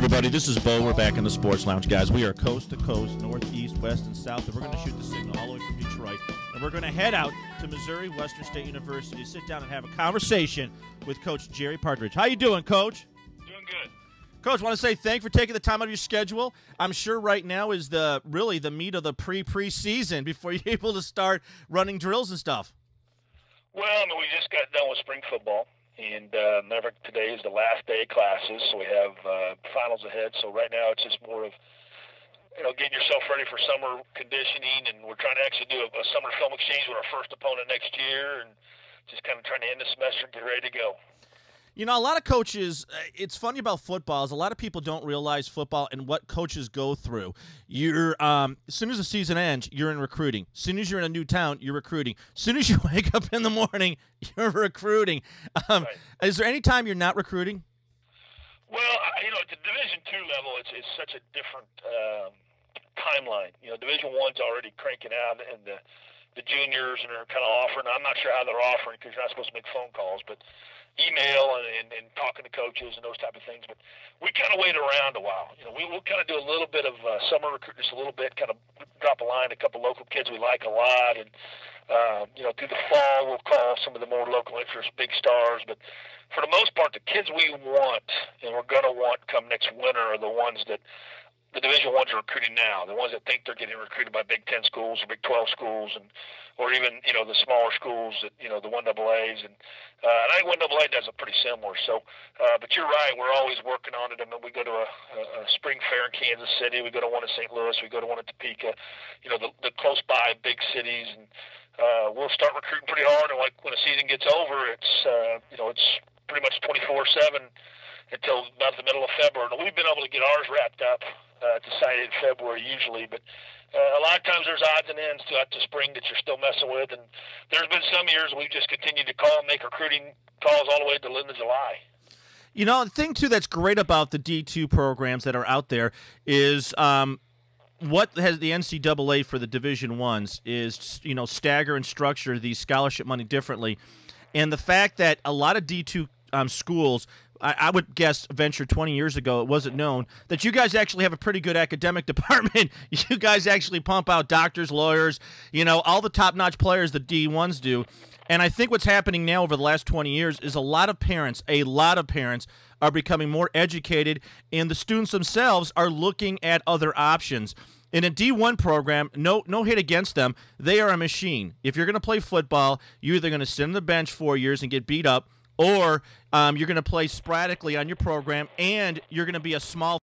everybody. This is Bo. We're back in the Sports Lounge, guys. We are coast to coast, north, east, west, and south, and we're going to shoot the signal all the way from Detroit. And we're going to head out to Missouri Western State University to sit down and have a conversation with Coach Jerry Partridge. How you doing, Coach? Doing good. Coach, I want to say thanks for taking the time out of your schedule. I'm sure right now is really the meat of the preseason before you're able to start running drills and stuff. Well, I mean, we just got done with spring football, and today is the last day of classes, so we have finals ahead. So right now it's just more of, getting yourself ready for summer conditioning, and we're trying to actually do a summer film exchange with our first opponent next year, and just kind of trying to end the semester and get ready to go. You know, a lot of coaches, it's funny about football is a lot of people don't realize football and what coaches go through. You're as soon as the season ends, you're in recruiting. As soon as you're in a new town, you're recruiting. As soon as you wake up in the morning, you're recruiting. Right. Is there any time you're not recruiting? Well, at the Division II level, it's such a different timeline. Division I's already cranking out, and the juniors and are kind of offering. I'm not sure how they're offering because you're not supposed to make phone calls, but email and talking to coaches and those type of things. But we kind of wait around a while. We'll kind of do a little bit of summer recruit, just a little bit, kind of drop a line to a couple local kids we like a lot. And, through the fall, we'll call some of the more local interest big stars. But for the most part, the kids we want and we're going to want come next winter are the ones that the Division I's are recruiting now, the ones that think they're getting recruited by Big 10 schools or Big 12 schools, or even the smaller schools, that the 1AA's, and I think 1AA does it pretty similar. So, but you're right, we're always working on it. I mean, we go to a spring fair in Kansas City, we go to one in St. Louis, we go to one in Topeka, the close by big cities, and we'll start recruiting pretty hard. And like when the season gets over, it's pretty much 24/7 until about the middle of February. And we've been able to get ours wrapped up decided in February usually, but a lot of times there's odds and ends throughout the spring that you're still messing with, and there's been some years we've just continued to call and make recruiting calls all the way to the end of July. The thing, too, that's great about the D2 programs that are out there is what has the NCAA for the Division I's is, stagger and structure the scholarship money differently. And the fact that a lot of D2 schools, I would guess venture 20 years ago, it wasn't known, that you guys actually have a pretty good academic department. You guys actually pump out doctors, lawyers, all the top-notch players the D1s do. And I think what's happening now over the last 20 years is a lot of parents are becoming more educated, and the students themselves are looking at other options. In a D1 program, no hit against them, they are a machine. If you're going to play football, you're either going to sit on the bench 4 years and get beat up, or you're going to play sporadically on your program, and you're going to be a small